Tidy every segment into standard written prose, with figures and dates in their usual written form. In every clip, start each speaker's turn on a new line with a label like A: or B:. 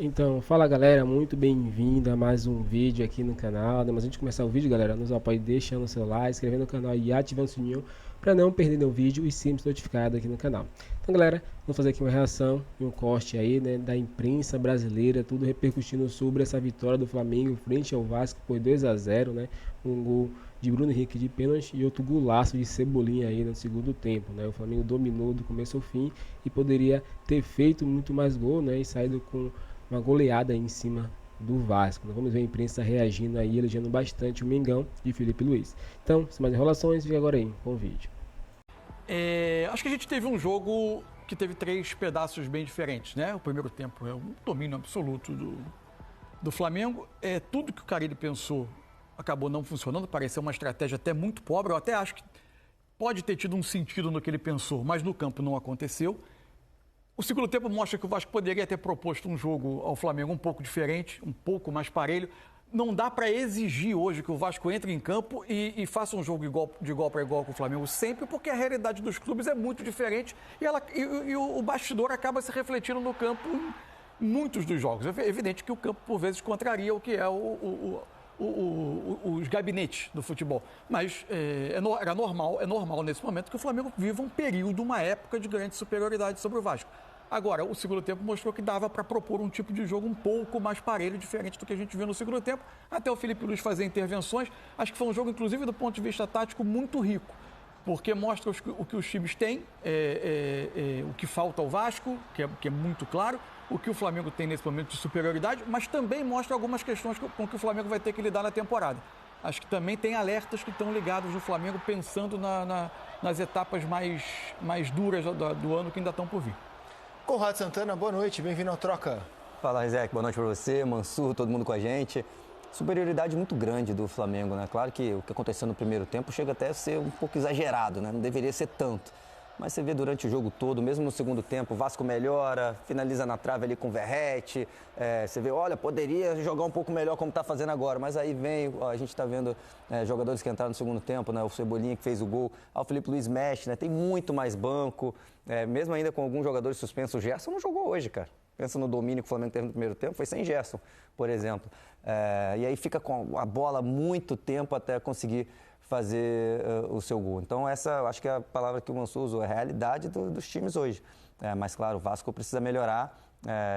A: Então, fala galera, muito bem-vindo a mais um vídeo aqui no canal. Mas antes de começar o vídeo, galera, nos apoie deixando o seu like, inscrevendo no canal e ativando o sininho para não perder nenhum vídeo e sempre ser notificado aqui no canal. Então, galera, vamos fazer aqui uma reação e um corte aí, né, da imprensa brasileira, tudo repercutindo sobre essa vitória do Flamengo frente ao Vasco por 2-0, né? Um gol de Bruno Henrique de pênalti e outro golaço de Cebolinha aí no segundo tempo, né? O Flamengo dominou do começo ao fim e poderia ter feito muito mais gol, né, e saído com uma goleada aí em cima do Vasco. Vamos ver a imprensa reagindo aí, elogiando bastante o Mengão de Felipe Luiz. Então, sem mais enrolações, fica agora aí com o vídeo.
B: Acho que a gente teve um jogo que teve três pedaços bem diferentes, né? O primeiro tempo é um domínio absoluto do Flamengo. Tudo que o Carille pensou acabou não funcionando, pareceu uma estratégia até muito pobre. Eu até acho que pode ter tido um sentido no que ele pensou, mas no campo não aconteceu. O segundo tempo mostra que o Vasco poderia ter proposto um jogo ao Flamengo um pouco diferente, um pouco mais parelho. Não dá para exigir hoje que o Vasco entre em campo e faça um jogo de igual para igual com o Flamengo sempre, porque a realidade dos clubes é muito diferente e o bastidor acaba se refletindo no campo em muitos dos jogos. É evidente que o campo, por vezes, contraria o que é os gabinetes do futebol. Mas é normal nesse momento que o Flamengo viva um período, uma época de grande superioridade sobre o Vasco. Agora, o segundo tempo mostrou que dava para propor um tipo de jogo um pouco mais parelho, diferente do que a gente viu no segundo tempo, até o Felipe Luiz fazer intervenções. Acho que foi um jogo, inclusive, do ponto de vista tático, muito rico, porque mostra o que os times têm, o que falta ao Vasco, que é muito claro, o que o Flamengo tem nesse momento de superioridade, mas também mostra algumas questões com que o Flamengo vai ter que lidar na temporada. Acho que também tem alertas que estão ligados no Flamengo, pensando nas etapas mais duras do ano que ainda estão por vir.
C: Conrado Santana, boa noite, bem-vindo ao Troca.
D: Fala, Rizek, boa noite para você, Mansur, todo mundo com a gente. Superioridade muito grande do Flamengo, né? Claro que o que aconteceu no primeiro tempo chega até a ser um pouco exagerado, né? Não deveria ser tanto. Mas você vê durante o jogo todo, mesmo no segundo tempo, o Vasco melhora, finaliza na trave ali com o Verratti. Você vê, olha, poderia jogar um pouco melhor como está fazendo agora. Mas aí vem, a gente está vendo jogadores que entraram no segundo tempo, né? O Cebolinha que fez o gol, o Felipe Luiz mexe, né? Tem muito mais banco. Mesmo ainda com alguns jogadores suspensos, o Gerson não jogou hoje, cara. Pensa no domínio que o Flamengo teve no primeiro tempo, foi sem Gerson, por exemplo. E aí fica com a bola muito tempo até conseguir fazer o seu gol. Então essa, acho que é a palavra que o Mansur usou, é a realidade dos times hoje. Mas claro, o Vasco precisa melhorar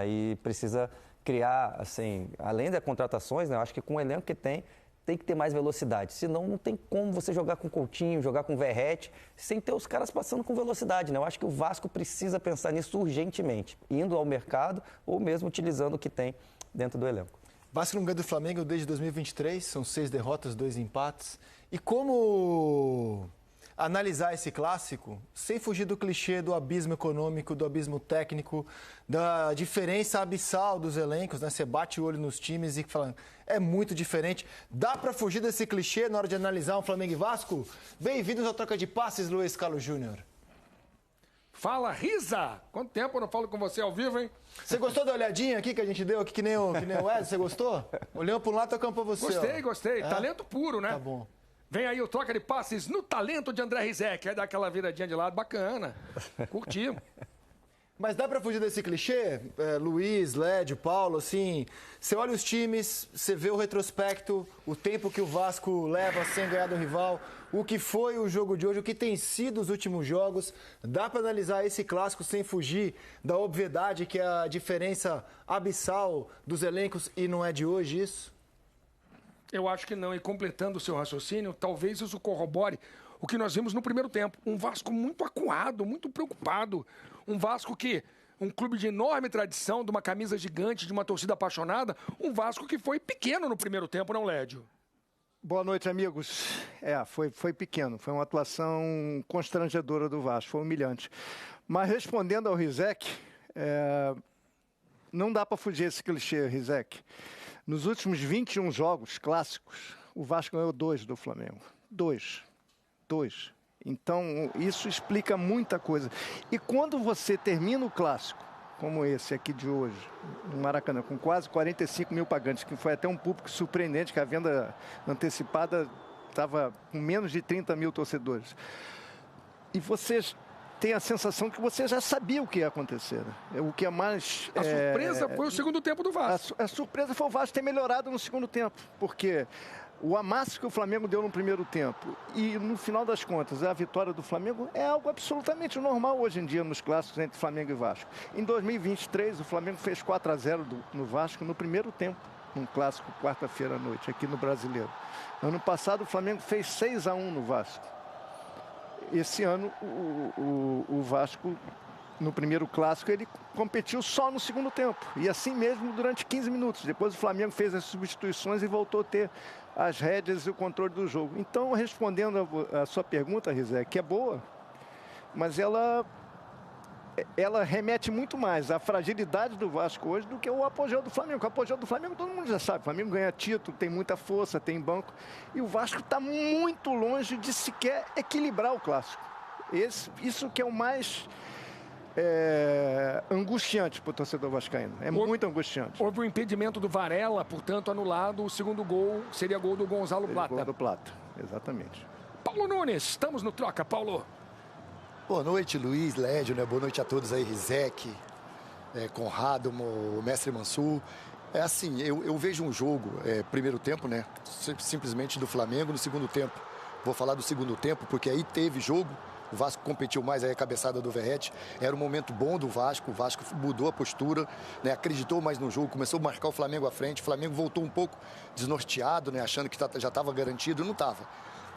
D: e precisa criar, assim, além das contratações, né, eu acho que com o elenco que tem que ter mais velocidade. Senão não tem como você jogar com Coutinho, jogar com Verratti, sem ter os caras passando com velocidade, né? Eu acho que o Vasco precisa pensar nisso urgentemente, indo ao mercado ou mesmo utilizando o que tem dentro do elenco.
C: Vasco não ganha do Flamengo desde 2023, são 6 derrotas, 2 empates. E como analisar esse clássico sem fugir do clichê do abismo econômico, do abismo técnico, da diferença abissal dos elencos, né? Você bate o olho nos times e fala, é muito diferente. Dá para fugir desse clichê na hora de analisar um Flamengo e Vasco? Bem-vindos ao Troca de Passes, Luiz Carlos Júnior.
E: Fala, Risa! Quanto tempo eu não falo com você ao vivo, hein?
C: Você gostou da olhadinha aqui que a gente deu, aqui, que nem o Ed? Você gostou? Olhando para um lado, tocando para você.
E: Gostei. Talento puro, né?
C: Tá bom.
E: Vem aí o Troca de Passes no talento de André Rizek. Aí dá aquela viradinha de lado bacana. Curtimos.
C: Mas dá pra fugir desse clichê? Luiz, Lédio, Paulo, assim, você olha os times, você vê o retrospecto, o tempo que o Vasco leva sem ganhar do rival, o que foi o jogo de hoje, o que tem sido os últimos jogos. Dá pra analisar esse clássico sem fugir da obviedade que é a diferença abissal dos elencos e não é de hoje isso?
E: Eu acho que não. E completando o seu raciocínio, talvez isso corrobore o que nós vimos no primeiro tempo. Um Vasco muito acuado, muito preocupado. Um Vasco um clube de enorme tradição, de uma camisa gigante, de uma torcida apaixonada. Um Vasco que foi pequeno no primeiro tempo, não, Lédio?
F: Boa noite, amigos. Foi pequeno. Foi uma atuação constrangedora do Vasco. Foi humilhante. Mas respondendo ao Rizek, não dá para fugir esse clichê, Rizek. Nos últimos 21 jogos clássicos, o Vasco ganhou 2 do Flamengo. 2. Então, isso explica muita coisa. E quando você termina o clássico, como esse aqui de hoje, no Maracanã, com quase 45 mil pagantes, que foi até um público surpreendente, que a venda antecipada estava com menos de 30 mil torcedores. E você tem a sensação que você já sabia o que ia acontecer. Né? O que é mais...
E: A surpresa foi o segundo tempo do Vasco.
F: A surpresa foi o Vasco ter melhorado no segundo tempo, porque o amasso que o Flamengo deu no primeiro tempo e, no final das contas, a vitória do Flamengo é algo absolutamente normal hoje em dia nos clássicos entre Flamengo e Vasco. Em 2023, o Flamengo fez 4-0 no Vasco no primeiro tempo, num clássico quarta-feira à noite, aqui no Brasileiro. Ano passado, o Flamengo fez 6-1 no Vasco. Esse ano, o Vasco, no primeiro clássico, ele competiu só no segundo tempo. E assim mesmo durante 15 minutos. Depois o Flamengo fez as substituições e voltou a ter as rédeas e o controle do jogo. Então, respondendo a sua pergunta, Rizek, que é boa, mas ela remete muito mais à fragilidade do Vasco hoje do que o apogeu do Flamengo. O apogeu do Flamengo todo mundo já sabe. O Flamengo ganha título, tem muita força, tem banco. E o Vasco está muito longe de sequer equilibrar o clássico. Isso que é o mais angustiante para o torcedor vascaíno. É muito angustiante.
E: Houve o impedimento do Varela, portanto, anulado. O segundo gol seria gol do Gonzalo Plata.
F: Gol do Plata, exatamente.
E: Paulo Nunes, estamos no Troca, Paulo.
G: Boa noite, Luiz, Lédio, né? Boa noite a todos aí, Rizek, Conrado, o mestre Mansur. É assim, eu vejo um jogo, primeiro tempo, né? Simplesmente do Flamengo. No segundo tempo, vou falar do segundo tempo, porque aí teve jogo. O Vasco competiu mais, aí a cabeçada do Verratti. Era um momento bom do Vasco. O Vasco mudou a postura, né? Acreditou mais no jogo, começou a marcar o Flamengo à frente. O Flamengo voltou um pouco desnorteado, né? Achando que já estava garantido. Não estava.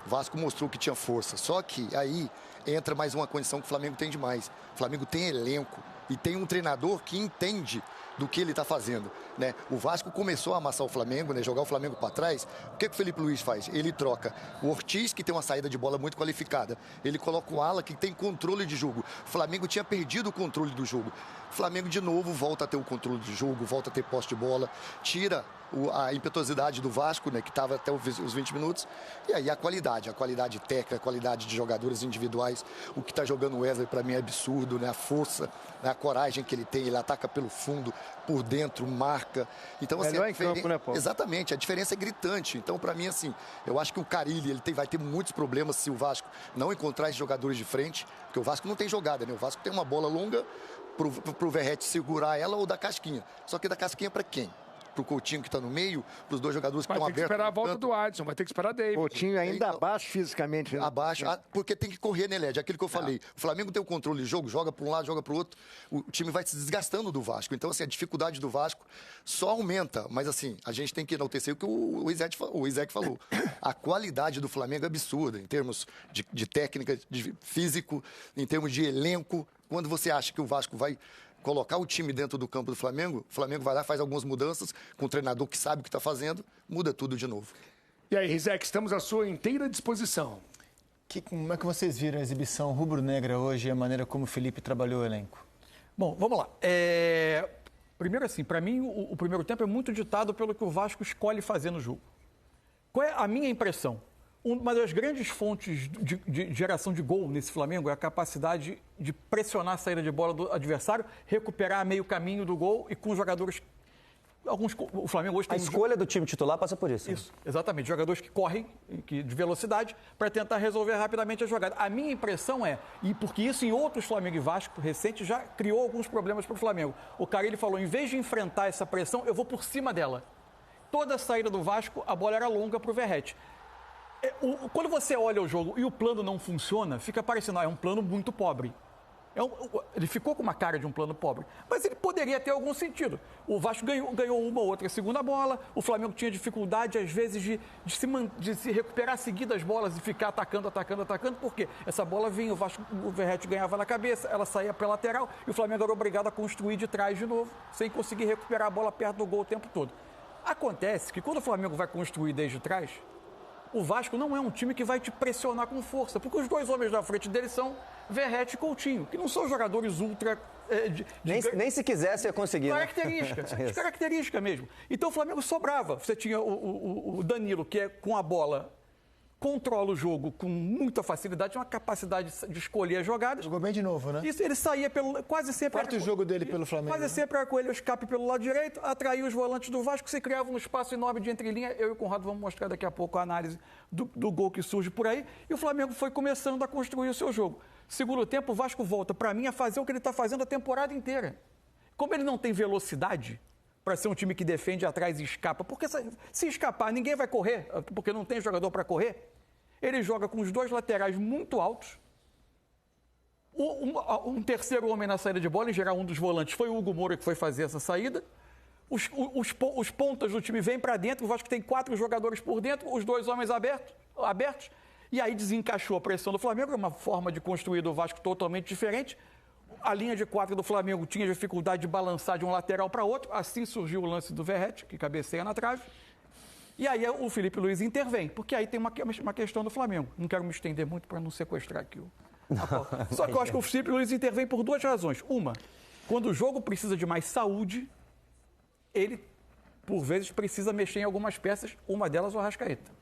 G: O Vasco mostrou que tinha força. Só que aí entra mais uma condição que o Flamengo tem demais. O Flamengo tem elenco e tem um treinador que entende do que ele está fazendo, né? O Vasco começou a amassar o Flamengo, né? Jogar o Flamengo para trás. O que o Felipe Luiz faz? Ele troca o Ortiz, que tem uma saída de bola muito qualificada. Ele coloca o Ala, que tem controle de jogo. O Flamengo tinha perdido o controle do jogo. O Flamengo, de novo, volta a ter o controle de jogo, volta a ter posse de bola, tira a impetuosidade do Vasco, né? Que estava até os 20 minutos. E aí a qualidade técnica, a qualidade de jogadores individuais. O que está jogando o Wesley, para mim, é absurdo, né? A força, né? A coragem que ele tem. Ele ataca pelo fundo, por dentro, marca. Então, assim,
F: melhor em campo, né, Paulo?
G: Exatamente, a diferença é gritante. Então, para mim, assim, eu acho que o Carille vai ter muitos problemas se o Vasco não encontrar esses jogadores de frente, porque o Vasco não tem jogada, né? O Vasco tem uma bola longa pro Verratti segurar ela ou da casquinha. Só que da casquinha para quem? Pro Coutinho, que está no meio, pros dois jogadores que estão abertos.
E: Vai ter que esperar a volta do Adson, vai ter que esperar David.
F: Coutinho ainda abaixo fisicamente. Né?
G: Abaixo, porque tem que correr, né, Led? Aquilo que eu falei. O Flamengo tem o controle de jogo, joga para um lado, joga para o outro. O time vai se desgastando do Vasco. Então, assim, a dificuldade do Vasco só aumenta. Mas, assim, a gente tem que enaltecer o que o Isaac falou. A qualidade do Flamengo é absurda, em termos de técnica, de físico, em termos de elenco. Quando você acha que o Vasco vai colocar o time dentro do campo do Flamengo, o Flamengo vai lá, faz algumas mudanças, com um treinador que sabe o que está fazendo, muda tudo de novo.
E: E aí, Rizek, estamos à sua inteira disposição.
C: Como é que vocês viram a exibição rubro-negra hoje e a maneira como o Felipe trabalhou o elenco?
B: Bom, vamos lá. Primeiro assim, para mim o primeiro tempo é muito ditado pelo que o Vasco escolhe fazer no jogo. Qual é a minha impressão? Uma das grandes fontes de geração de gol nesse Flamengo é a capacidade de pressionar a saída de bola do adversário, recuperar meio caminho do gol e com jogadores... o Flamengo hoje tem
D: a escolha do time titular passa por isso.
B: Isso, exatamente. Jogadores que correm de velocidade para tentar resolver rapidamente a jogada. A minha impressão e porque isso em outros Flamengo e Vasco recentes já criou alguns problemas para o Flamengo. O Carille falou, em vez de enfrentar essa pressão, eu vou por cima dela. Toda a saída do Vasco, a bola era longa para o Verratti. Quando você olha o jogo e o plano não funciona, fica parecendo, é um plano muito pobre. Ele ficou com uma cara de um plano pobre, mas ele poderia ter algum sentido. O Vasco ganhou uma ou outra segunda bola, o Flamengo tinha dificuldade, às vezes, de se recuperar seguidas bolas e ficar atacando, porque essa bola vinha, o Verratti ganhava na cabeça, ela saía para a lateral e o Flamengo era obrigado a construir de trás de novo, sem conseguir recuperar a bola perto do gol o tempo todo. Acontece que quando o Flamengo vai construir desde trás, o Vasco não é um time que vai te pressionar com força, porque os dois homens da frente dele são Verratti e Coutinho, que não são jogadores ultra...
D: Nem se quisesse ia conseguir.
B: Característica mesmo. Então o Flamengo sobrava. Você tinha o Danilo, que com a bola controla o jogo com muita facilidade, tinha uma capacidade de escolher as jogadas.
C: Jogou bem de novo, né?
B: Isso, ele saía quase sempre...
C: Quarto jogo dele pelo Flamengo.
B: Quase sempre era com ele o escape pelo lado direito, atraía os volantes do Vasco, se criava um espaço enorme de entrelinha. Eu e o Conrado vamos mostrar daqui a pouco a análise do gol que surge por aí. E o Flamengo foi começando a construir o seu jogo. Segundo tempo, o Vasco volta, para mim, a fazer o que ele está fazendo a temporada inteira. Como ele não tem velocidade para ser um time que defende atrás e escapa, porque se escapar, ninguém vai correr, porque não tem jogador para correr, ele joga com os dois laterais muito altos, um terceiro homem na saída de bola, em geral um dos volantes foi o Hugo Moura que foi fazer essa saída. Os pontas do time vêm para dentro, o Vasco tem 4 jogadores por dentro, os 2 homens abertos, e aí desencaixou a pressão do Flamengo, é uma forma de construir do Vasco totalmente diferente. A linha de 4 do Flamengo tinha dificuldade de balançar de um lateral para outro, assim surgiu o lance do Verratti, que cabeceia na trave. E aí o Felipe Luiz intervém, porque aí tem uma questão do Flamengo. Não quero me estender muito para não sequestrar aqui a pauta. Só que eu acho que o Felipe Luiz intervém por 2 razões. Uma, quando o jogo precisa de mais saúde, ele, por vezes, precisa mexer em algumas peças, uma delas o Arrascaeta.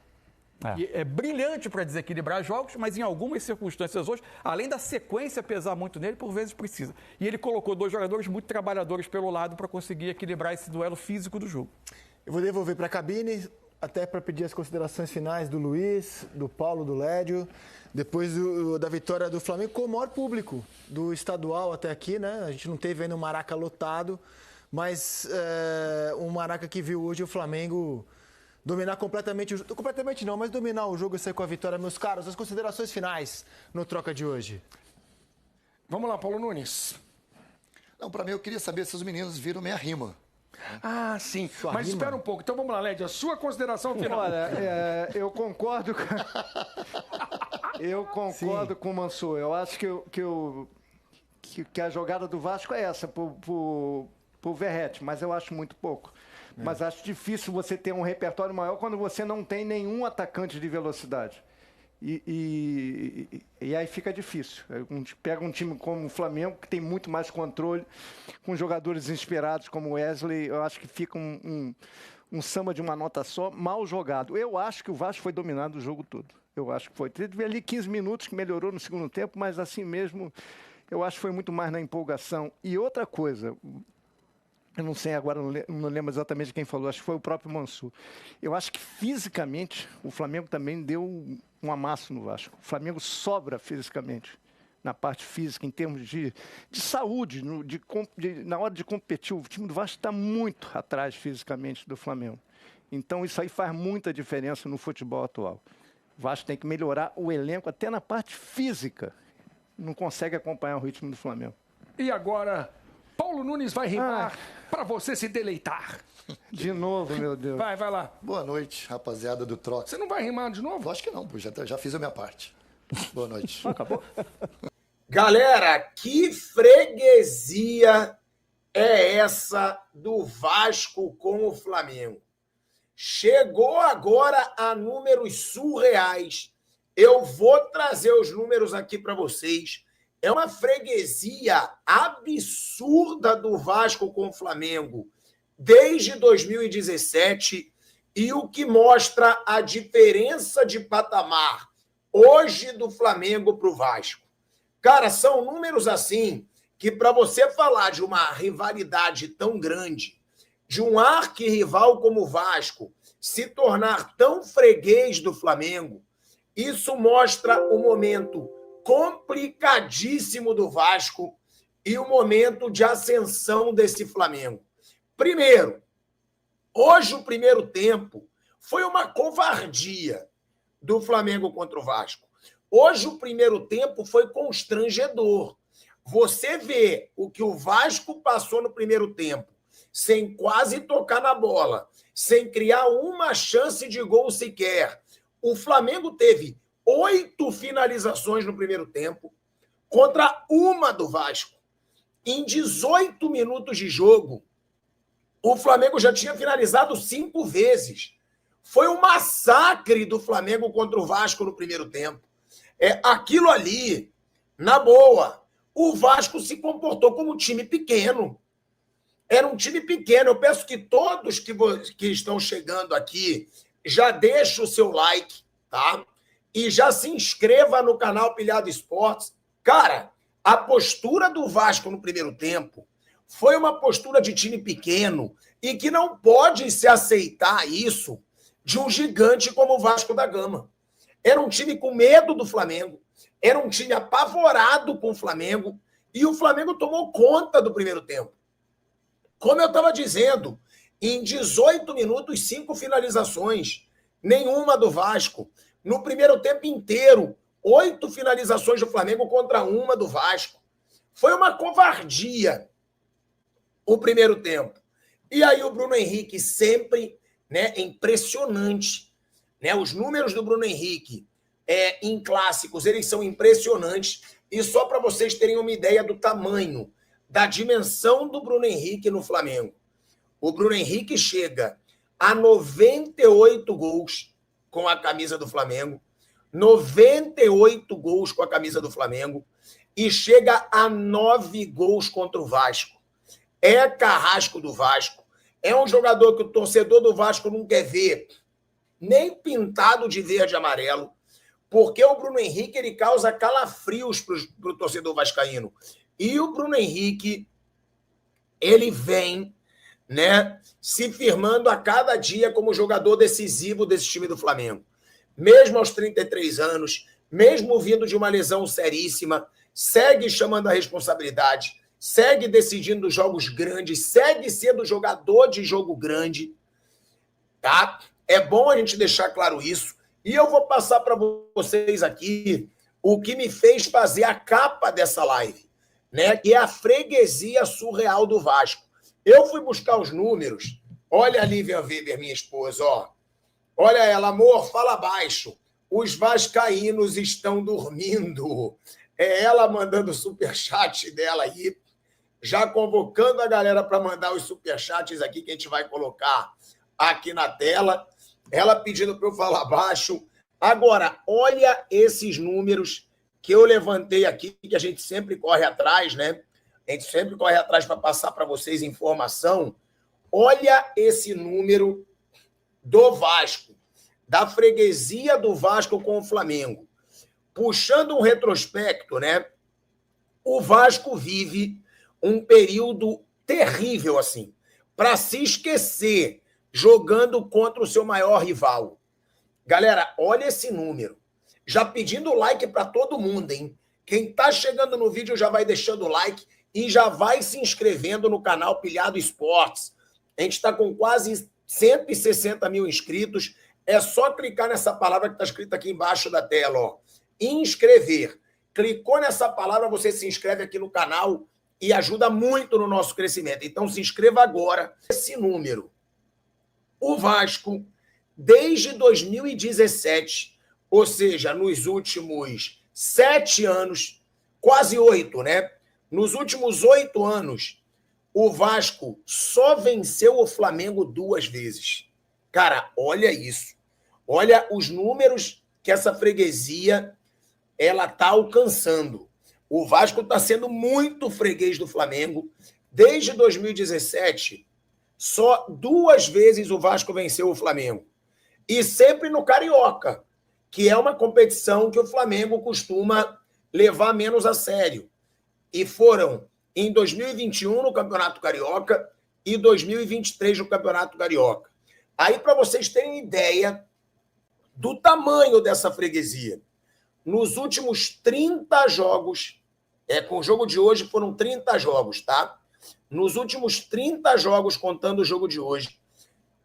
B: E é brilhante para desequilibrar jogos, mas em algumas circunstâncias hoje, além da sequência pesar muito nele, por vezes precisa. E ele colocou 2 jogadores muito trabalhadores pelo lado para conseguir equilibrar esse duelo físico do jogo.
C: Eu vou devolver para a cabine, até para pedir as considerações finais do Luiz, do Paulo, do Lédio, depois da vitória do Flamengo com o maior público do estadual até aqui, né? A gente não teve ainda um Maraca lotado, mas um Maraca que viu hoje o Flamengo dominar completamente mas dominar o jogo e sair com a vitória. Meus caros, as considerações finais no Troca de hoje.
E: Vamos lá, Paulo Nunes.
G: Não, para mim eu queria saber se os meninos viram minha rima.
E: Ah, sim. Mas
C: rima?
E: espera um pouco. Então vamos lá, Led, a sua consideração final.
F: Olha, eu concordo com o Mansur. Eu acho que a jogada do Vasco é essa, pro Verratti, mas eu acho muito pouco. Mas acho difícil você ter um repertório maior quando você não tem nenhum atacante de velocidade. E aí fica difícil. Pega um time como o Flamengo, que tem muito mais controle, com jogadores inspirados como o Wesley, eu acho que fica um samba de uma nota só, mal jogado. Eu acho que o Vasco foi dominado o jogo todo. Eu acho que foi. Teve ali 15 minutos que melhorou no segundo tempo, mas assim mesmo, eu acho que foi muito mais na empolgação. E outra coisa, eu não sei agora, não lembro exatamente quem falou, acho que foi o próprio Mansur. Eu acho que fisicamente o Flamengo também deu um amasso no Vasco. O Flamengo sobra fisicamente, na parte física, em termos de saúde, na hora de competir. O time do Vasco está muito atrás fisicamente do Flamengo. Então isso aí faz muita diferença no futebol atual. O Vasco tem que melhorar o elenco até na parte física. Não consegue acompanhar o ritmo do Flamengo.
E: E agora, Paulo Nunes vai rimar para você se deleitar.
F: De novo, meu Deus.
E: Vai lá.
G: Boa noite, rapaziada do Troca.
E: Você não vai rimar de novo?
G: Lógico que não, pô, já fiz a minha parte. Boa noite.
F: Acabou?
H: Galera, que freguesia é essa do Vasco com o Flamengo? Chegou agora a números surreais. Eu vou trazer os números aqui para vocês. É uma freguesia absurda do Vasco com o Flamengo desde 2017 e o que mostra a diferença de patamar hoje do Flamengo para o Vasco. Cara, são números assim que para você falar de uma rivalidade tão grande, de um arquirrival como o Vasco se tornar tão freguês do Flamengo, isso mostra o momento complicadíssimo do Vasco e o momento de ascensão desse Flamengo. Primeiro, hoje o primeiro tempo foi uma covardia do Flamengo contra o Vasco. Hoje o primeiro tempo foi constrangedor. Você vê o que o Vasco passou no primeiro tempo, sem quase tocar na bola, sem criar uma chance de gol sequer. O Flamengo teve 8 finalizações no primeiro tempo contra uma do Vasco. Em 18 minutos de jogo, o Flamengo já tinha finalizado 5 vezes. Foi um massacre do Flamengo contra o Vasco no primeiro tempo. Aquilo ali, na boa, o Vasco se comportou como um time pequeno. Era um time pequeno. Eu peço que todos que estão chegando aqui já deixem o seu like, tá? E já se inscreva no canal Pilhado Esportes. Cara, a postura do Vasco no primeiro tempo foi uma postura de time pequeno e que não pode se aceitar isso de um gigante como o Vasco da Gama. Era um time com medo do Flamengo, era um time apavorado com o Flamengo e o Flamengo tomou conta do primeiro tempo. Como eu estava dizendo, em 18 minutos, 5 finalizações, nenhuma do Vasco. No primeiro tempo inteiro, 8 finalizações do Flamengo contra uma do Vasco. Foi uma covardia o primeiro tempo. E aí o Bruno Henrique sempre, né, impressionante. Né? Os números do Bruno Henrique em clássicos, eles são impressionantes. E só para vocês terem uma ideia do tamanho, da dimensão do Bruno Henrique no Flamengo. O Bruno Henrique chega a 98 gols com a camisa do Flamengo, 98 gols com a camisa do Flamengo e chega a 9 gols contra o Vasco. É carrasco do Vasco, é um jogador que o torcedor do Vasco não quer ver nem pintado de verde e amarelo, porque o Bruno Henrique ele causa calafrios para o torcedor vascaíno. E o Bruno Henrique, ele vem, né, se firmando a cada dia como jogador decisivo desse time do Flamengo. Mesmo aos 33 anos, mesmo vindo de uma lesão seríssima, segue chamando a responsabilidade, segue decidindo jogos grandes, segue sendo jogador de jogo grande, tá? É bom a gente deixar claro isso. E eu vou passar para vocês aqui o que me fez fazer a capa dessa live, né? Que é a freguesia surreal do Vasco. Eu fui buscar os números. Olha a Lívia Weber, minha esposa, ó. Olha ela, amor, fala baixo. Os vascaínos estão dormindo. É ela mandando o superchat dela aí, já convocando a galera para mandar os superchats aqui que a gente vai colocar aqui na tela. Ela pedindo para eu falar baixo. Agora, olha esses números que eu levantei aqui, que a gente sempre corre atrás, né? A gente sempre corre atrás para passar para vocês informação. Olha esse número do Vasco, da freguesia do Vasco com o Flamengo. Puxando um retrospecto, né? O Vasco vive um período terrível, assim, para se esquecer, jogando contra o seu maior rival. Galera, olha esse número. Já pedindo like para todo mundo, hein? Quem está chegando no vídeo já vai deixando o like e já vai se inscrevendo no canal Pilhado Esportes. A gente está com quase 160 mil inscritos. É só clicar nessa palavra que está escrita aqui embaixo da tela, ó. Inscrever. Clicou nessa palavra, você se inscreve aqui no canal e ajuda muito no nosso crescimento. Então se inscreva agora. Esse número. O Vasco, desde 2017, ou seja, nos últimos 7 anos, quase 8, né? Nos últimos 8 anos, o Vasco só venceu o Flamengo 2 vezes. Cara, olha isso. Olha os números que essa freguesia ela está alcançando. O Vasco está sendo muito freguês do Flamengo. Desde 2017, só 2 vezes o Vasco venceu o Flamengo. E sempre no Carioca, que é uma competição que o Flamengo costuma levar menos a sério. E foram em 2021 no Campeonato Carioca e 2023 no Campeonato Carioca. Aí, para vocês terem ideia do tamanho dessa freguesia, nos últimos 30 jogos, com o jogo de hoje foram 30 jogos, tá? Nos últimos 30 jogos, contando o jogo de hoje,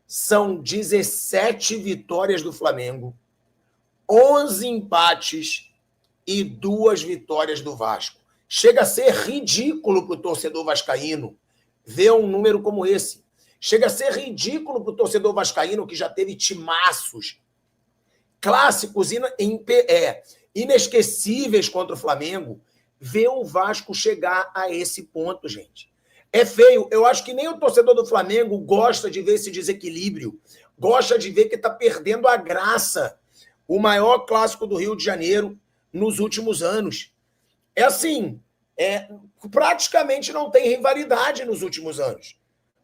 H: são 17 vitórias do Flamengo, 11 empates e 2 vitórias do Vasco. Chega a ser ridículo para o torcedor vascaíno ver um número como esse. Chega a ser ridículo para o torcedor vascaíno que já teve timaços, clássicos inesquecíveis contra o Flamengo, ver o Vasco chegar a esse ponto, gente. É feio. Eu acho que nem o torcedor do Flamengo gosta de ver esse desequilíbrio, gosta de ver que está perdendo a graça, o maior clássico do Rio de Janeiro nos últimos anos. É assim, praticamente não tem rivalidade nos últimos anos.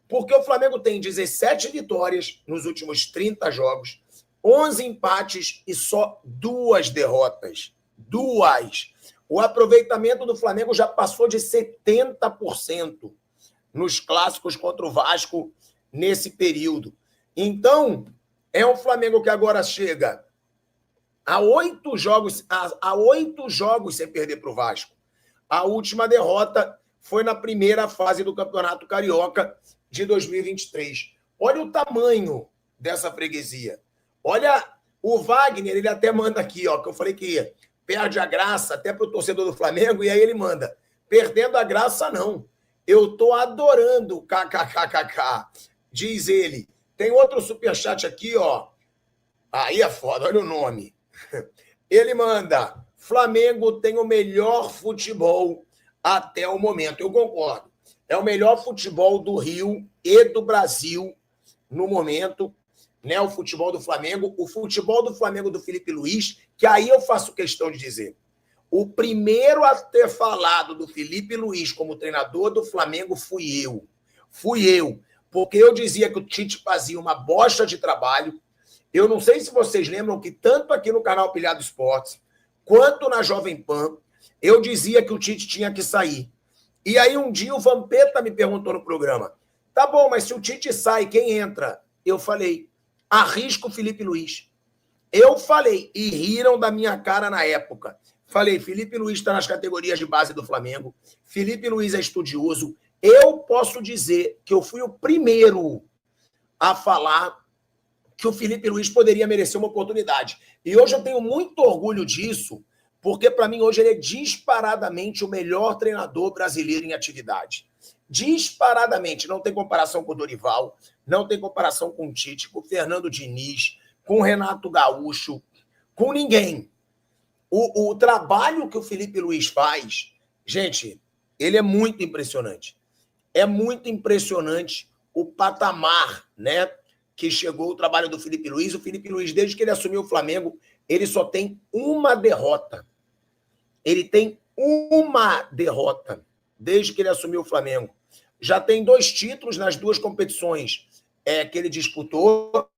H: Porque o Flamengo tem 17 vitórias nos últimos 30 jogos, 11 empates e só 2 derrotas. 2. O aproveitamento do Flamengo já passou de 70% nos clássicos contra o Vasco nesse período. Então, é um Flamengo que agora chega há 8 jogos sem perder para o Vasco. A última derrota foi na primeira fase do Campeonato Carioca de 2023. Olha o tamanho dessa freguesia. Olha, o Wagner, ele até manda aqui, ó, que eu falei que perde a graça até para o torcedor do Flamengo, e aí ele manda, perdendo a graça não. Eu tô adorando, kkkk, diz ele. Tem outro superchat aqui, ó. Aí é foda, olha o nome. Ele manda, Flamengo tem o melhor futebol até o momento. Eu concordo. É o melhor futebol do Rio e do Brasil no momento, né? O futebol do Flamengo do Felipe Luiz, que aí eu faço questão de dizer. O primeiro a ter falado do Felipe Luiz como treinador do Flamengo fui eu. Porque eu dizia que o Tite fazia uma bosta de trabalho. Eu não sei se vocês lembram que tanto aqui no canal Pilhado Esportes, quanto na Jovem Pan, eu dizia que o Tite tinha que sair. E aí um dia o Vampeta me perguntou no programa, tá bom, mas se o Tite sai, quem entra? Eu falei, arrisca o Felipe Luiz. Eu falei, e riram da minha cara na época. Falei, Felipe Luiz está nas categorias de base do Flamengo, Felipe Luiz é estudioso. Eu posso dizer que eu fui o primeiro a falar que o Felipe Luiz poderia merecer uma oportunidade. E hoje eu tenho muito orgulho disso, porque para mim hoje ele é disparadamente o melhor treinador brasileiro em atividade. Disparadamente, não tem comparação com o Dorival, não tem comparação com o Tite, com o Fernando Diniz, com o Renato Gaúcho, com ninguém. O trabalho que o Felipe Luiz faz, gente, ele é muito impressionante. É muito impressionante o patamar, né, que chegou o trabalho do Felipe Luiz. O Felipe Luiz, desde que ele assumiu o Flamengo, ele só tem uma derrota. Ele tem uma derrota desde que ele assumiu o Flamengo. Já tem 2 títulos nas 2 competições que ele disputou,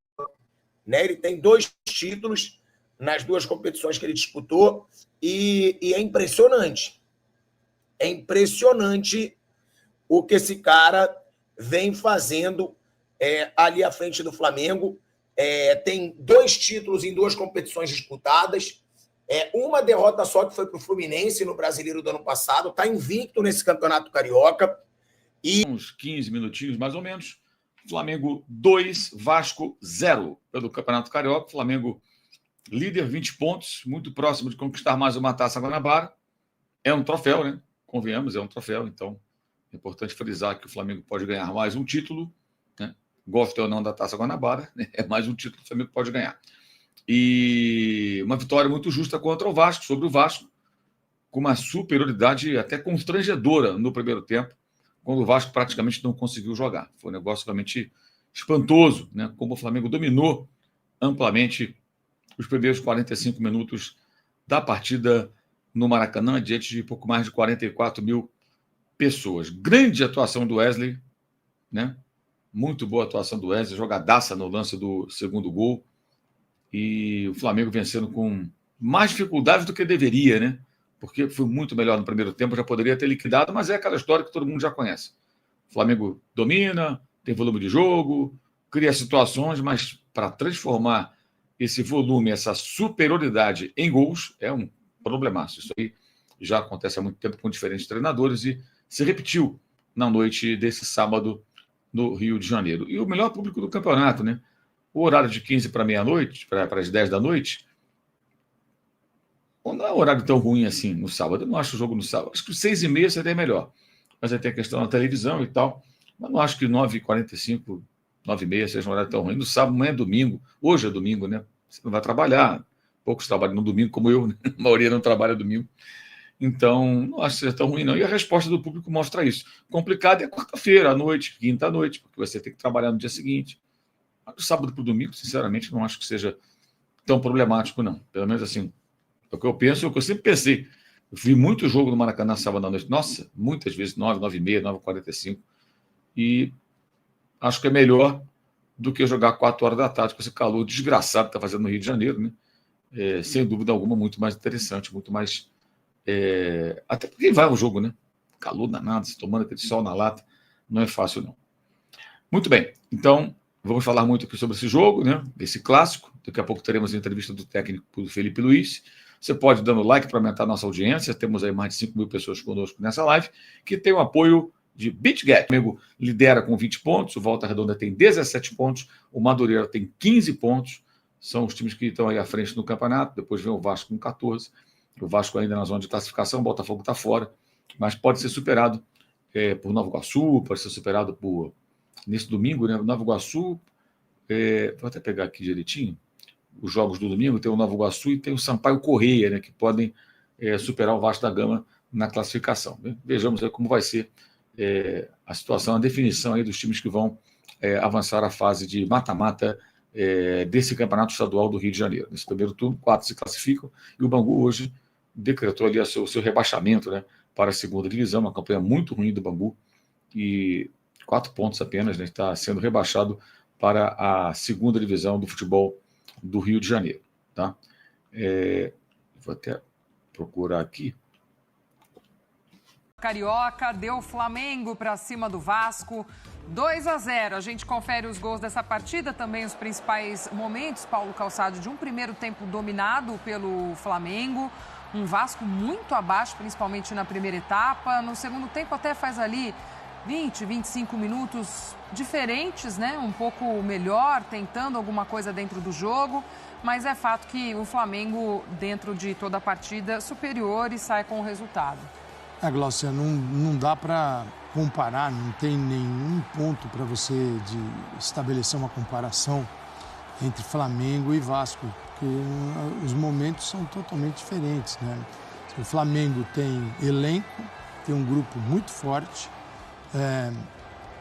H: né? Ele tem 2 títulos nas 2 competições que ele disputou e é impressionante. É impressionante o que esse cara vem fazendo ali à frente do Flamengo. Tem 2 títulos em 2 competições disputadas, uma derrota só que foi para o Fluminense no Brasileiro do ano passado, está invicto nesse Campeonato Carioca.
I: E uns 15 minutinhos, mais ou menos, Flamengo 2, Vasco 0 pelo Campeonato Carioca. Flamengo líder, 20 pontos, muito próximo de conquistar mais uma Taça Guanabara. É um troféu, né? Convenhamos, é um troféu, então é importante frisar que o Flamengo pode ganhar mais um título, né? Goste ou não da Taça Guanabara, né? É mais um título que o Flamengo pode ganhar. E uma vitória muito justa contra o Vasco, sobre o Vasco, com uma superioridade até constrangedora no primeiro tempo, quando o Vasco praticamente não conseguiu jogar. Foi um negócio realmente espantoso, né? Como o Flamengo dominou amplamente os primeiros 45 minutos da partida no Maracanã, diante de pouco mais de 44 mil pessoas. Grande atuação do Wesley, né? Muito boa atuação do Wesley, jogadaça no lance do segundo gol. E o Flamengo vencendo com mais dificuldades do que deveria, né? Porque foi muito melhor no primeiro tempo, já poderia ter liquidado, mas é aquela história que todo mundo já conhece. O Flamengo domina, tem volume de jogo, cria situações, mas para transformar esse volume, essa superioridade em gols, é um problemaço. Isso aí já acontece há muito tempo com diferentes treinadores e se repetiu na noite desse sábado no Rio de Janeiro. E o melhor público do campeonato, né? O horário de 15 para meia-noite, para as 10 da noite, não é um horário tão ruim assim no sábado. Eu não acho o jogo no sábado. Acho que 6h30 seria melhor. Mas aí tem a questão da televisão e tal. Mas não acho que 9h45, 9h30 seja um horário tão ruim. No sábado, amanhã é domingo. Hoje é domingo, né? Você não vai trabalhar. Poucos trabalham no domingo, como eu, né? A maioria não trabalha domingo. Então, não acho que seja tão ruim, não. E a resposta do público mostra isso. Complicado é quarta-feira, à noite, quinta à noite, porque você tem que trabalhar no dia seguinte. Mas do sábado para o domingo, sinceramente, não acho que seja tão problemático, não. Pelo menos assim, é o que eu penso, é o que eu sempre pensei. Eu vi muito jogo no Maracanã sábado à noite. Nossa, muitas vezes, 9, 9h30, 9h45. E acho que é melhor do que jogar 4 horas da tarde, com esse calor desgraçado que está fazendo no Rio de Janeiro, né? Sem dúvida alguma, muito mais interessante, muito mais... até porque vai ao jogo, né? Calor danado, se tomando aquele sol na lata, não é fácil, não. Muito bem, então, vamos falar muito aqui sobre esse jogo, né? Esse clássico, Daqui a pouco teremos a entrevista do técnico do Felipe Luiz. Você pode dando like para aumentar a nossa audiência. Temos aí mais de 5 mil pessoas conosco nessa live, que tem o apoio de BitGet. O Flamengo lidera com 20 pontos, o Volta Redonda tem 17 pontos, o Madureira tem 15 pontos. São os times que estão aí à frente no campeonato. Depois vem o Vasco com 14. O Vasco ainda na zona de classificação, o Botafogo está fora, mas pode ser superado por Nova Iguaçu, pode ser superado por... Nesse domingo, né? Nova Iguaçu... vou até pegar aqui direitinho. Os jogos do domingo tem o Nova Iguaçu e tem o Sampaio Corrêa, né, que podem superar o Vasco da Gama na classificação. Vejamos aí como vai ser a situação, a definição aí dos times que vão avançar a fase de mata-mata desse campeonato estadual do Rio de Janeiro. Nesse primeiro turno, 4 se classificam e o Bangu hoje decretou ali o seu rebaixamento, né, para a segunda divisão, uma campanha muito ruim do Bangu e 4 pontos apenas, né, está sendo rebaixado para a segunda divisão do futebol do Rio de Janeiro. Tá? Vou até procurar aqui.
J: Carioca deu Flamengo para cima do Vasco, 2-0. A gente confere os gols dessa partida, também os principais momentos, Paulo Calçado, de um primeiro tempo dominado pelo Flamengo, um Vasco muito abaixo, principalmente na primeira etapa. No segundo tempo até faz ali 20, 25 minutos diferentes, né? Um pouco melhor, tentando alguma coisa dentro do jogo, mas é fato que o Flamengo, dentro de toda a partida, superior e sai com o resultado.
K: Glaucia, não dá para comparar, não tem nenhum ponto para você estabelecer uma comparação entre Flamengo e Vasco, porque os momentos são totalmente diferentes, né? O Flamengo tem elenco, tem um grupo muito forte,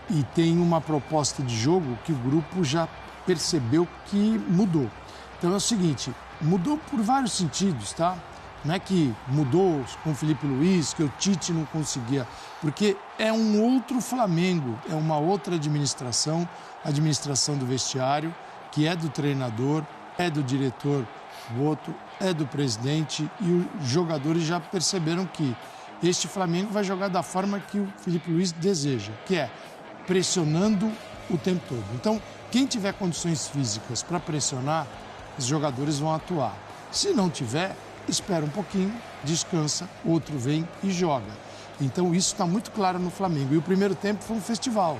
K: e tem uma proposta de jogo que o grupo já percebeu que mudou. Então é o seguinte, mudou por vários sentidos, tá? Não é que mudou com o Felipe Luiz, que o Tite não conseguia, porque é um outro Flamengo, é uma outra administração, a administração do vestiário, que é do treinador, é do diretor Boto, é do presidente, e os jogadores já perceberam que este Flamengo vai jogar da forma que o Felipe Luiz deseja, que é pressionando o tempo todo. Então, quem tiver condições físicas para pressionar, os jogadores vão atuar. Se não tiver, espera um pouquinho, descansa, outro vem e joga. Então, isso está muito claro no Flamengo. E o primeiro tempo foi um festival,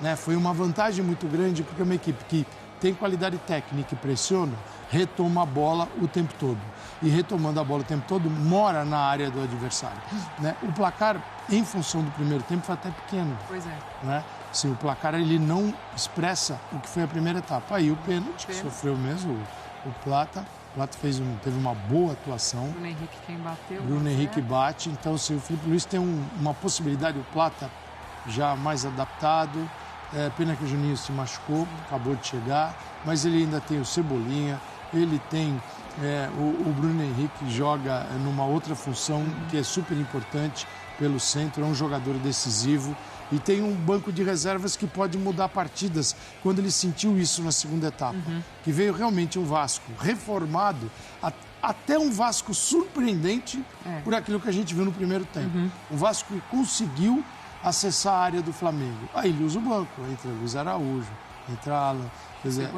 K: né? Foi uma vantagem muito grande, porque é uma equipe que tem qualidade técnica e pressiona, retoma a bola o tempo todo. E retomando a bola o tempo todo, mora na área do adversário, né? O placar, em função do primeiro tempo, foi até pequeno.
J: Pois é.
K: Né? Assim, o placar ele não expressa o que foi a primeira etapa. Aí o pênalti, que sofreu mesmo o Plata. O Plata teve uma boa atuação.
J: Bruno Henrique quem bateu.
K: Bruno Henrique bate. Então, se o Felipe Luiz tem uma possibilidade, o Plata já mais adaptado. Pena que o Juninho se machucou, acabou de chegar. Mas ele ainda tem o Cebolinha. Ele tem o Bruno Henrique, joga numa outra função que é super importante pelo centro. É um jogador decisivo. E tem um banco de reservas que pode mudar partidas quando ele sentiu isso na segunda etapa. Que veio realmente um Vasco reformado, até um Vasco surpreendente por aquilo que a gente viu no primeiro tempo. Um Vasco que conseguiu acessar a área do Flamengo. Aí ele usa o banco, entra Luiz Araújo, entra Alan, quer dizer,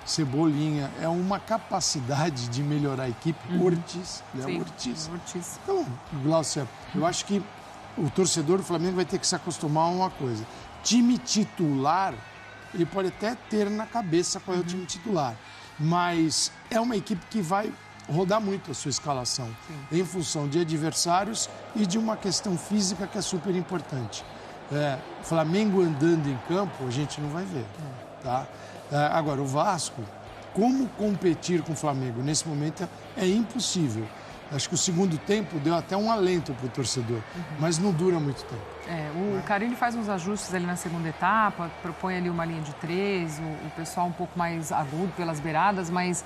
K: Cebolinha. É uma capacidade de melhorar a equipe. Ortiz. Então, Glaucia, eu acho que o torcedor do Flamengo vai ter que se acostumar a uma coisa. Time titular, ele pode até ter na cabeça qual é o time titular, mas é uma equipe que vai rodar muito a sua escalação, em função de adversários e de uma questão física que é super importante. Flamengo andando em campo, a gente não vai ver. Tá? Agora, o Vasco, como competir com o Flamengo nesse momento é impossível. Acho que o segundo tempo deu até um alento para o torcedor, mas não dura muito tempo.
J: O Carille faz uns ajustes ali na segunda etapa, propõe ali uma linha de 3, o pessoal um pouco mais agudo pelas beiradas, mas,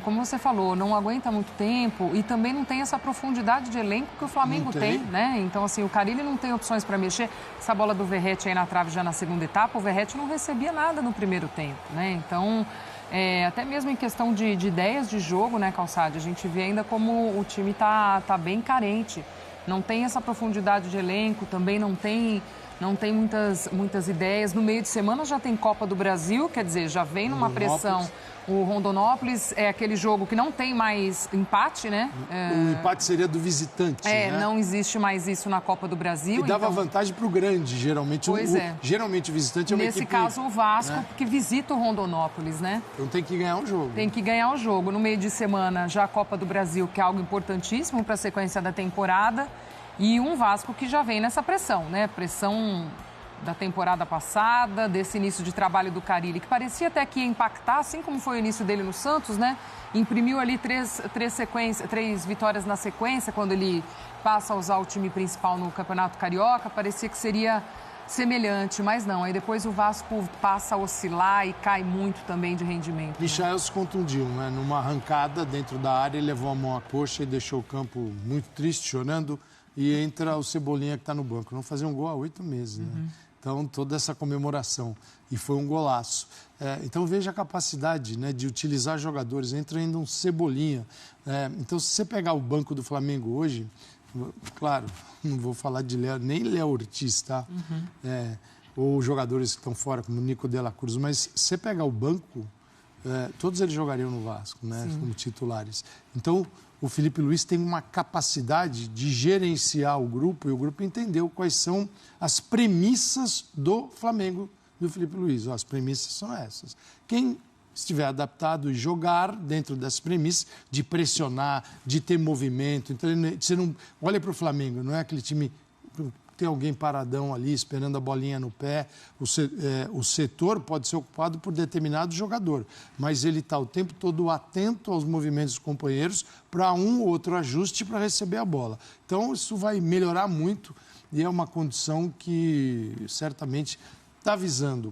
J: como você falou, não aguenta muito tempo e também não tem essa profundidade de elenco que o Flamengo tem, né? Então, assim, o Carille não tem opções para mexer. Essa bola do Verratti aí na trave já na segunda etapa, o Verratti não recebia nada no primeiro tempo, né? Então, até mesmo em questão de ideias de jogo, né, Calçade? A gente vê ainda como o time tá bem carente. Não tem essa profundidade de elenco, também não não tem muitas ideias. No meio de semana já tem Copa do Brasil, quer dizer, já vem numa pressão. O Rondonópolis é aquele jogo que não tem mais empate, né?
K: O empate seria do visitante, né?
J: Não existe mais isso na Copa do Brasil.
K: E dava vantagem para o grande, geralmente. Geralmente o visitante é uma equipe...
J: Nesse caso, o Vasco, que visita o Rondonópolis, né?
K: Então tem que ganhar um jogo.
J: Tem que ganhar o jogo. No meio de semana, já a Copa do Brasil, que é algo importantíssimo para a sequência da temporada. E um Vasco que já vem nessa pressão, né? Pressão da temporada passada, desse início de trabalho do Carille, que parecia até que ia impactar, assim como foi o início dele no Santos, né? Imprimiu ali três vitórias na sequência, quando ele passa a usar o time principal no Campeonato Carioca, parecia que seria semelhante, mas não. Aí depois o Vasco passa a oscilar e cai muito também de rendimento.
K: Michael se contundiu, né? Numa arrancada dentro da área, ele levou a mão à coxa e deixou o campo muito triste, chorando, e entra o Cebolinha que está no banco. Não fazia um gol há 8 meses, né? Então, toda essa comemoração. E foi um golaço. Então, veja a capacidade, né, de utilizar jogadores. Entra ainda um Cebolinha. Então, se você pegar o banco do Flamengo hoje, claro, não vou falar de nem Léo Ortiz, tá? Ou jogadores que estão fora, como Nico de la Cruz. Mas se você pegar o banco, todos eles jogariam no Vasco, né, como titulares. Então, o Felipe Luiz tem uma capacidade de gerenciar o grupo, e o grupo entendeu quais são as premissas do Flamengo, do Felipe Luiz. As premissas são essas. Quem estiver adaptado e jogar dentro das premissas, de pressionar, de ter movimento. Então, você não olha para o Flamengo, não é aquele time... Tem alguém paradão ali, esperando a bolinha no pé. O setor pode ser ocupado por determinado jogador, mas ele está o tempo todo atento aos movimentos dos companheiros para um ou outro ajuste para receber a bola. Então, isso vai melhorar muito e é uma condição que certamente está visando.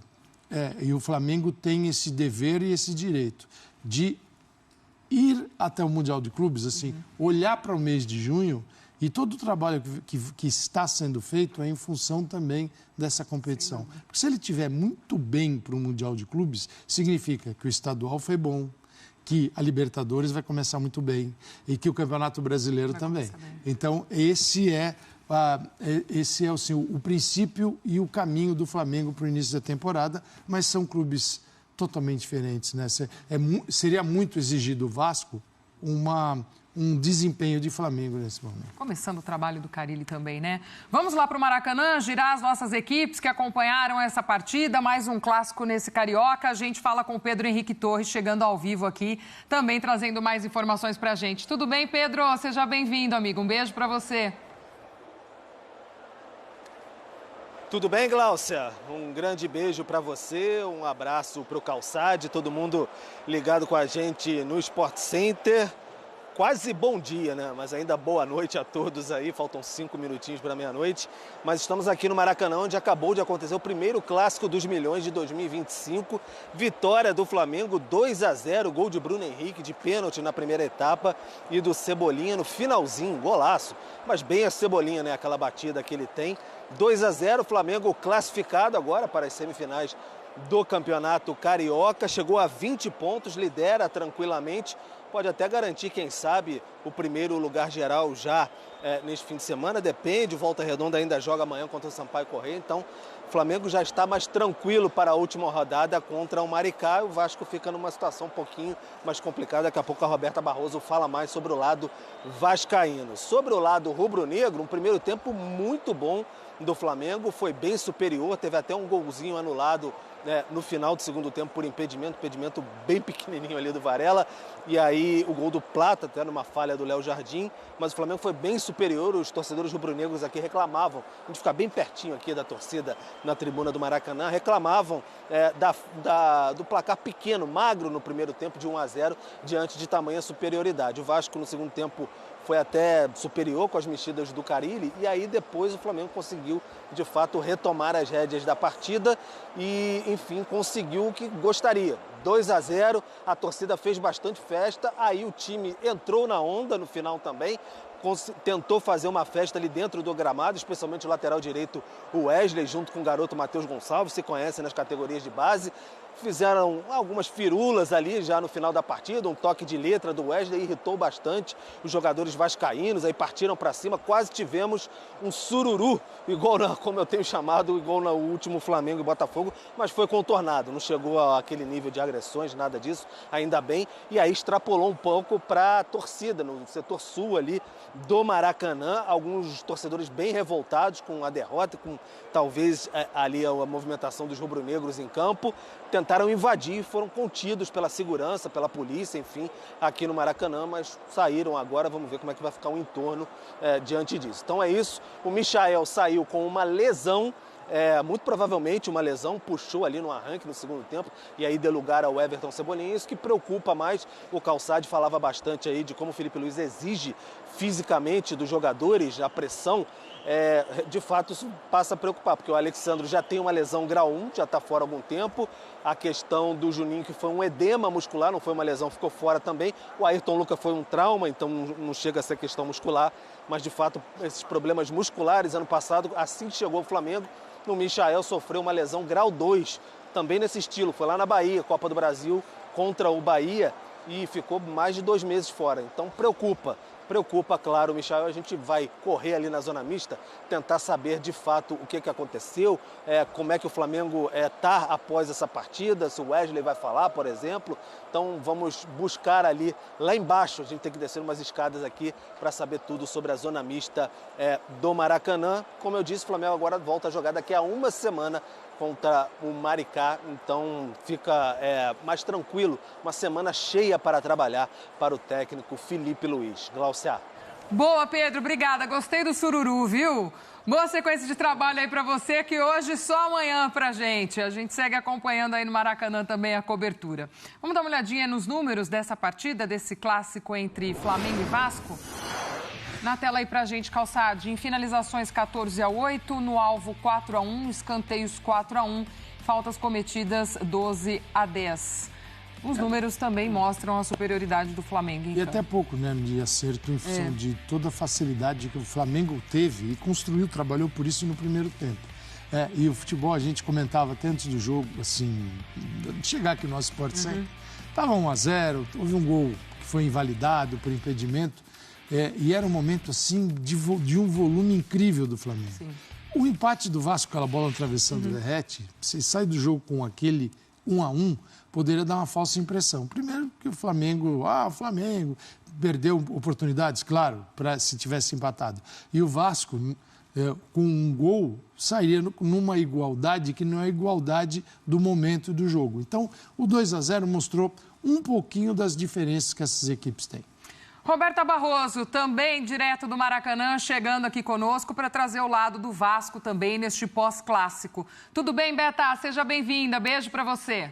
K: E o Flamengo tem esse dever e esse direito de ir até o Mundial de Clubes, assim, olhar para o mês de junho. E todo o trabalho que está sendo feito é em função também dessa competição. Porque se ele estiver muito bem para o Mundial de Clubes, significa que o estadual foi bom, que a Libertadores vai começar muito bem e que o Campeonato Brasileiro também. Então, esse é assim, o princípio e o caminho do Flamengo para o início da temporada, mas são clubes totalmente diferentes, né? Seria muito exigido do Vasco um desempenho de Flamengo nesse momento.
J: Começando o trabalho do Carille também, né? Vamos lá para o Maracanã, girar as nossas equipes que acompanharam essa partida, mais um clássico nesse Carioca. A gente fala com o Pedro Henrique Torres, chegando ao vivo aqui, também trazendo mais informações para a gente. Tudo bem, Pedro? Seja bem-vindo, amigo. Um beijo para você.
L: Tudo bem, Gláucia? Um grande beijo para você, um abraço para o Calçade, todo mundo ligado com a gente no Sport Center. Quase bom dia, né? Mas ainda boa noite a todos aí. Faltam 5 minutinhos para meia-noite. Mas estamos aqui no Maracanã, onde acabou de acontecer o primeiro clássico dos milhões de 2025. Vitória do Flamengo, 2-0. Gol de Bruno Henrique, de pênalti na primeira etapa. E do Cebolinha no finalzinho, golaço. Mas bem a Cebolinha, né? Aquela batida que ele tem. 2-0, Flamengo classificado agora para as semifinais do Campeonato Carioca. Chegou a 20 pontos, lidera tranquilamente. Pode até garantir, quem sabe, o primeiro lugar geral já neste fim de semana. Depende, o Volta Redonda ainda joga amanhã contra o Sampaio Corrêa. Então, o Flamengo já está mais tranquilo para a última rodada contra o Maricá. O Vasco fica numa situação um pouquinho mais complicada. Daqui a pouco a Roberta Barroso fala mais sobre o lado vascaíno. Sobre o lado rubro-negro, um primeiro tempo muito bom do Flamengo. Foi bem superior, teve até um golzinho anulado no final do segundo tempo por impedimento bem pequenininho ali do Varela, e aí o gol do Plata, até numa falha do Léo Jardim, mas o Flamengo foi bem superior. Os torcedores rubro-negros aqui reclamavam, a gente fica bem pertinho aqui da torcida na tribuna do Maracanã, reclamavam do placar pequeno, magro no primeiro tempo de 1-0, diante de tamanha superioridade. O Vasco no segundo tempo foi até superior com as mexidas do Carille, e aí depois o Flamengo conseguiu, de fato, retomar as rédeas da partida e, enfim, conseguiu o que gostaria. 2-0, a torcida fez bastante festa, aí o time entrou na onda no final também, tentou fazer uma festa ali dentro do gramado, especialmente o lateral direito, o Wesley, junto com o garoto Matheus Gonçalves, se conhecem nas categorias de base. fizeram algumas firulas ali já no final da partida, um toque de letra do Wesley irritou bastante os jogadores vascaínos, aí partiram para cima, quase tivemos um sururu, como eu tenho chamado, igual no último Flamengo e Botafogo, mas foi contornado, não chegou àquele nível de agressões, nada disso, ainda bem, e aí extrapolou um pouco para a torcida, no setor sul ali do Maracanã, alguns torcedores bem revoltados com a derrota, com talvez ali a movimentação dos rubro-negros em campo, tentaram invadir e foram contidos pela segurança, pela polícia, enfim, aqui no Maracanã, mas saíram agora, vamos ver como é que vai ficar o entorno diante disso. Então é isso, o Michael saiu com uma lesão, muito provavelmente uma lesão, puxou ali no arranque no segundo tempo e aí deu lugar ao Everton Cebolinha, isso que preocupa mais. O Calçade falava bastante aí de como o Felipe Luiz exige fisicamente dos jogadores, a pressão, de fato isso passa a preocupar, porque o Alexandro já tem uma lesão grau 1, já está fora há algum tempo, a questão do Juninho que foi um edema muscular, não foi uma lesão, ficou fora também, o Ayrton Lucas foi um trauma, então não chega a ser questão muscular, mas de fato esses problemas musculares, ano passado, assim que chegou o Flamengo, o Michael sofreu uma lesão grau 2, também nesse estilo, foi lá na Bahia, Copa do Brasil contra o Bahia e ficou mais de 2 meses fora, então preocupa, claro, o Michael. A gente vai correr ali na zona mista, tentar saber de fato o que aconteceu, como é que o Flamengo está após essa partida, se o Wesley vai falar, por exemplo. Então vamos buscar ali, lá embaixo, a gente tem que descer umas escadas aqui para saber tudo sobre a zona mista do Maracanã. Como eu disse, o Flamengo agora volta a jogar daqui a uma semana contra o Maricá, então fica mais tranquilo, uma semana cheia para trabalhar para o técnico Felipe Luiz. Glaucia.
J: Boa, Pedro, obrigada, gostei do sururu, viu? Boa sequência de trabalho aí para você, que hoje só amanhã pra gente. A gente segue acompanhando aí no Maracanã também a cobertura. Vamos dar uma olhadinha nos números dessa partida, desse clássico entre Flamengo e Vasco? Na tela aí pra gente, Calçade, em finalizações 14-8, no alvo 4-1, escanteios 4-1, faltas cometidas 12-10. Os números também mostram a superioridade do Flamengo. Então.
K: E até pouco, né, de acerto em função de toda a facilidade que o Flamengo teve e construiu, trabalhou por isso no primeiro tempo. E o futebol, a gente comentava até antes do jogo, assim, de chegar aqui no nosso Sport Center, estava 1-0, houve um gol que foi invalidado por impedimento, e era um momento, assim, de um volume incrível do Flamengo. Sim. O empate do Vasco, aquela bola atravessando o Derrete, você sai do jogo com aquele 1-1, poderia dar uma falsa impressão. Primeiro que o Flamengo perdeu oportunidades, claro, se tivesse empatado. E o Vasco, com um gol, sairia numa igualdade que não é a igualdade do momento do jogo. Então, o 2-0 mostrou um pouquinho das diferenças que essas equipes têm.
J: Roberta Barroso, também direto do Maracanã, chegando aqui conosco para trazer o lado do Vasco também neste pós-clássico. Tudo bem, Beta? Seja bem-vinda. Beijo para você.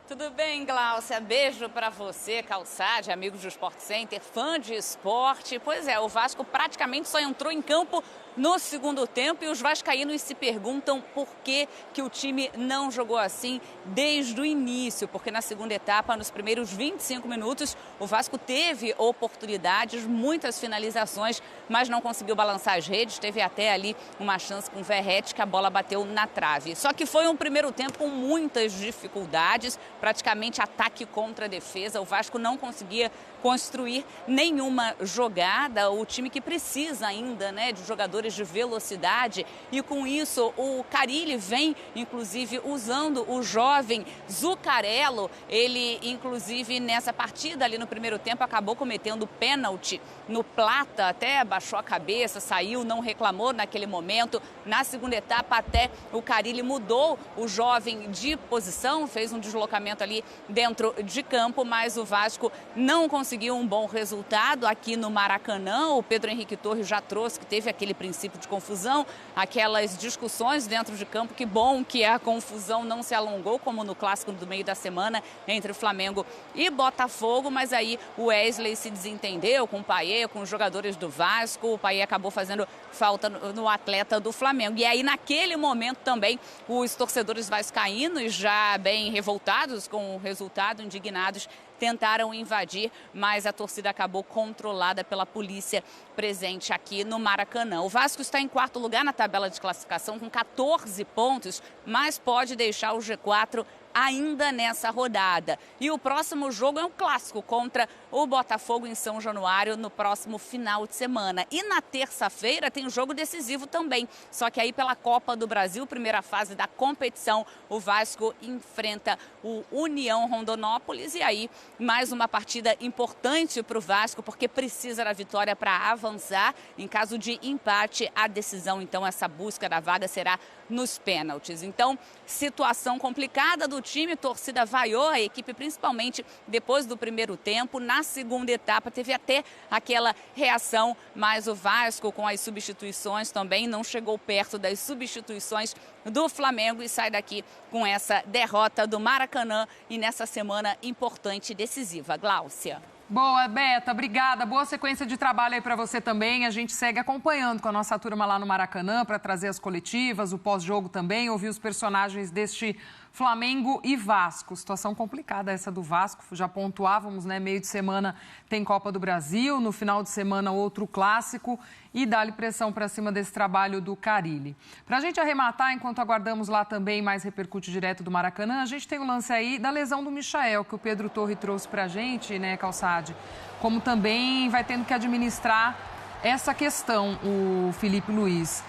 M: Tudo bem, Glaucia? Beijo para você, Calçade, amigo do Sport Center, fã de esporte. Pois é, o Vasco praticamente só entrou em campo no segundo tempo e os vascaínos se perguntam por que o time não jogou assim desde o início, porque na segunda etapa, nos primeiros 25 minutos, o Vasco teve oportunidades, muitas finalizações, mas não conseguiu balançar as redes, teve até ali uma chance com o Verratti que a bola bateu na trave. Só que foi um primeiro tempo com muitas dificuldades, praticamente ataque contra defesa, o Vasco não conseguia construir nenhuma jogada, o time que precisa ainda, né, de jogadores de velocidade, e com isso o Carille vem inclusive usando o jovem Zuccarello. Ele inclusive nessa partida ali no primeiro tempo acabou cometendo pênalti no Plata, até baixou a cabeça, saiu, não reclamou naquele momento. Na segunda etapa até o Carille mudou o jovem de posição, fez um deslocamento ali dentro de campo, mas o Vasco não conseguiu um bom resultado aqui no Maracanã. O Pedro Henrique Torres já trouxe que teve aquele princípio de confusão, aquelas discussões dentro de campo. Que bom que a confusão não se alongou, como no clássico do meio da semana entre o Flamengo e Botafogo, mas aí o Wesley se desentendeu com o Payet, com os jogadores do Vasco. O Payet acabou fazendo falta no atleta do Flamengo. E aí, naquele momento também, os torcedores vascaínos, já bem revoltados com o resultado, indignados, tentaram invadir, mas a torcida acabou controlada pela polícia presente aqui no Maracanã. O Vasco está em 4º lugar na tabela de classificação com 14 pontos, mas pode deixar o G4 ainda nessa rodada. E o próximo jogo é um clássico contra o Botafogo em São Januário no próximo final de semana. E na terça-feira tem um jogo decisivo também. Só que aí pela Copa do Brasil, primeira fase da competição, o Vasco enfrenta o União Rondonópolis. E aí mais uma partida importante para o Vasco, porque precisa da vitória para avançar. Em caso de empate, a decisão, então, essa busca da vaga será nos pênaltis. Então, situação complicada do time, torcida vaiou a equipe, principalmente depois do primeiro tempo. Na segunda etapa teve até aquela reação, mas o Vasco com as substituições também não chegou perto das substituições do Flamengo e sai daqui com essa derrota do Maracanã e nessa semana importante e decisiva. Gláucia.
J: Boa, Beta, obrigada. Boa sequência de trabalho aí para você também. A gente segue acompanhando com a nossa turma lá no Maracanã para trazer as coletivas, o pós-jogo também, ouvir os personagens deste Flamengo e Vasco. Situação complicada essa do Vasco, já pontuávamos, né? Meio de semana tem Copa do Brasil, no final de semana outro clássico e dá-lhe pressão para cima desse trabalho do Carille. Para a gente arrematar, enquanto aguardamos lá também mais repercute direto do Maracanã, a gente tem o lance aí da lesão do Michael, que o Pedro Torre trouxe para a gente, né, Calçade? Como também vai tendo que administrar essa questão, o Felipe Luiz.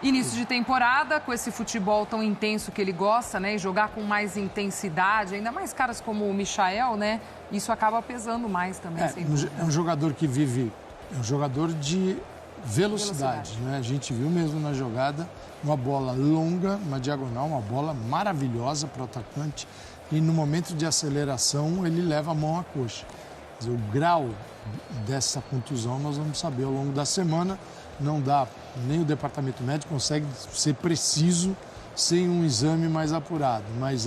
J: Início de temporada, com esse futebol tão intenso que ele gosta, né? E jogar com mais intensidade, ainda mais caras como o Michael, né? Isso acaba pesando mais também.
K: É um jogador que vive, é um jogador de velocidade, né? A gente viu mesmo na jogada uma bola longa, uma diagonal, uma bola maravilhosa para o atacante. E no momento de aceleração, ele leva a mão à coxa. Quer dizer, o grau dessa contusão nós vamos saber ao longo da semana. Não dá, nem o departamento médico consegue ser preciso sem um exame mais apurado. Mas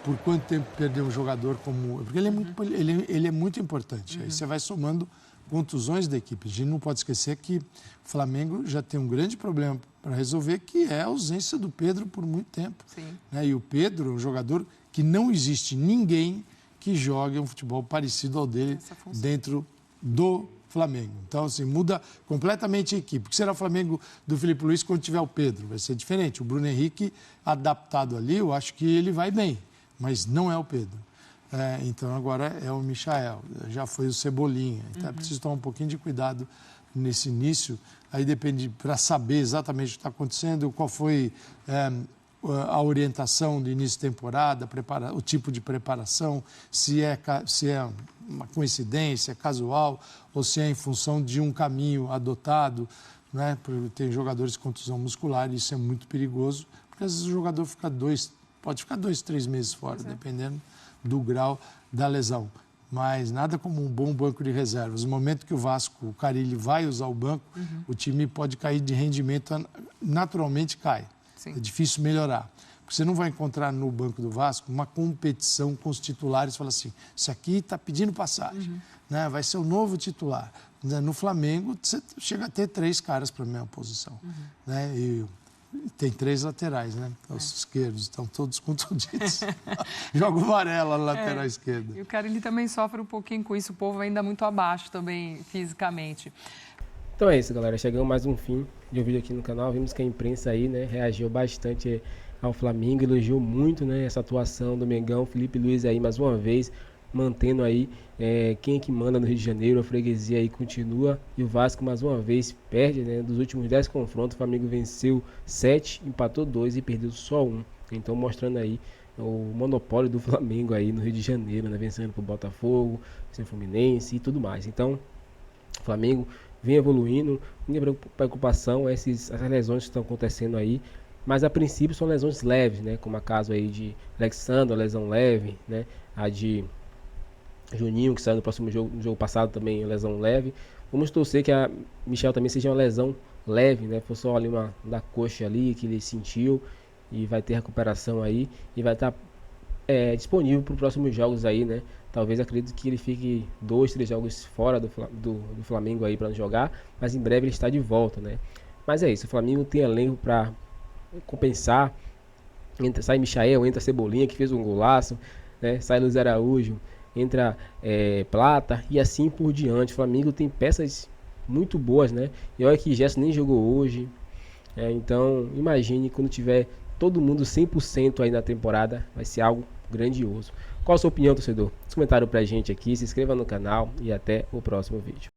K: por quanto tempo perder um jogador como... Porque ele é muito importante. Aí você vai somando contusões da equipe. A gente não pode esquecer que o Flamengo já tem um grande problema para resolver, que é a ausência do Pedro por muito tempo.
J: Sim.
K: E o Pedro é um jogador que não existe ninguém que jogue um futebol parecido ao dele dentro do Flamengo. Então, assim, muda completamente a equipe. O que será o Flamengo do Felipe Luiz quando tiver o Pedro? Vai ser diferente. O Bruno Henrique, adaptado ali, eu acho que ele vai bem, mas não é o Pedro. Então, agora é o Michael. Já foi o Cebolinha. Então, é preciso tomar um pouquinho de cuidado nesse início. Aí depende, para saber exatamente o que está acontecendo, qual foi a orientação do início de temporada, o tipo de preparação, se é uma coincidência, casual, ou se é em função de um caminho adotado, né? Porque tem jogadores com contusão muscular, e isso é muito perigoso, porque às vezes o jogador pode ficar 2, 3 meses fora, dependendo do grau da lesão. Mas nada como um bom banco de reservas. No momento que o Carille vai usar o banco, o time pode cair de rendimento, naturalmente cai. Sim. É difícil melhorar. Porque você não vai encontrar no banco do Vasco uma competição com os titulares e falar assim, esse aqui está pedindo passagem, né? Vai ser o novo titular. No Flamengo, você chega a ter 3 caras para a mesma posição. Né? E tem 3 laterais, né? Os esquerdos estão todos contundidos. Joga o Varela na lateral esquerda.
J: E o Carille também sofre um pouquinho com isso, o povo ainda muito abaixo também fisicamente.
A: Então é isso, galera. Chegamos mais um fim de um vídeo aqui no canal. Vimos que a imprensa aí, né, reagiu bastante ao Flamengo, elogiou muito, né, essa atuação do Mengão. Felipe Luiz aí, mais uma vez, mantendo aí quem é que manda no Rio de Janeiro. A freguesia aí continua. E o Vasco, mais uma vez, perde, né, dos últimos 10 confrontos. O Flamengo venceu 7, empatou 2 e perdeu só 1. Então, mostrando aí o monopólio do Flamengo aí no Rio de Janeiro, né, vencendo pro Botafogo, vencendo o Fluminense e tudo mais. Então, o Flamengo vem evoluindo, minha preocupação é essas lesões que estão acontecendo aí, mas a princípio são lesões leves, né, como a caso aí de Alexandre, lesão leve, né, a de Juninho, que saiu no próximo jogo, no jogo passado também, lesão leve. Vamos torcer que a Michel também seja uma lesão leve, né, foi só ali uma da coxa ali que ele sentiu e vai ter recuperação aí e vai estar disponível para os próximos jogos aí, né. Talvez acredito que ele fique 2, 3 jogos fora do Flamengo aí para jogar, mas em breve ele está de volta, né? Mas é isso, o Flamengo tem elenco para compensar. Sai Michael, entra Cebolinha, que fez um golaço, né? Sai Luiz Araújo, entra Plata e assim por diante. O Flamengo tem peças muito boas, né? E olha que Gerson nem jogou hoje. Então, imagine quando tiver todo mundo 100% aí na temporada, vai ser algo grandioso. Qual a sua opinião, torcedor? Comentário pra gente aqui, se inscreva no canal e até o próximo vídeo.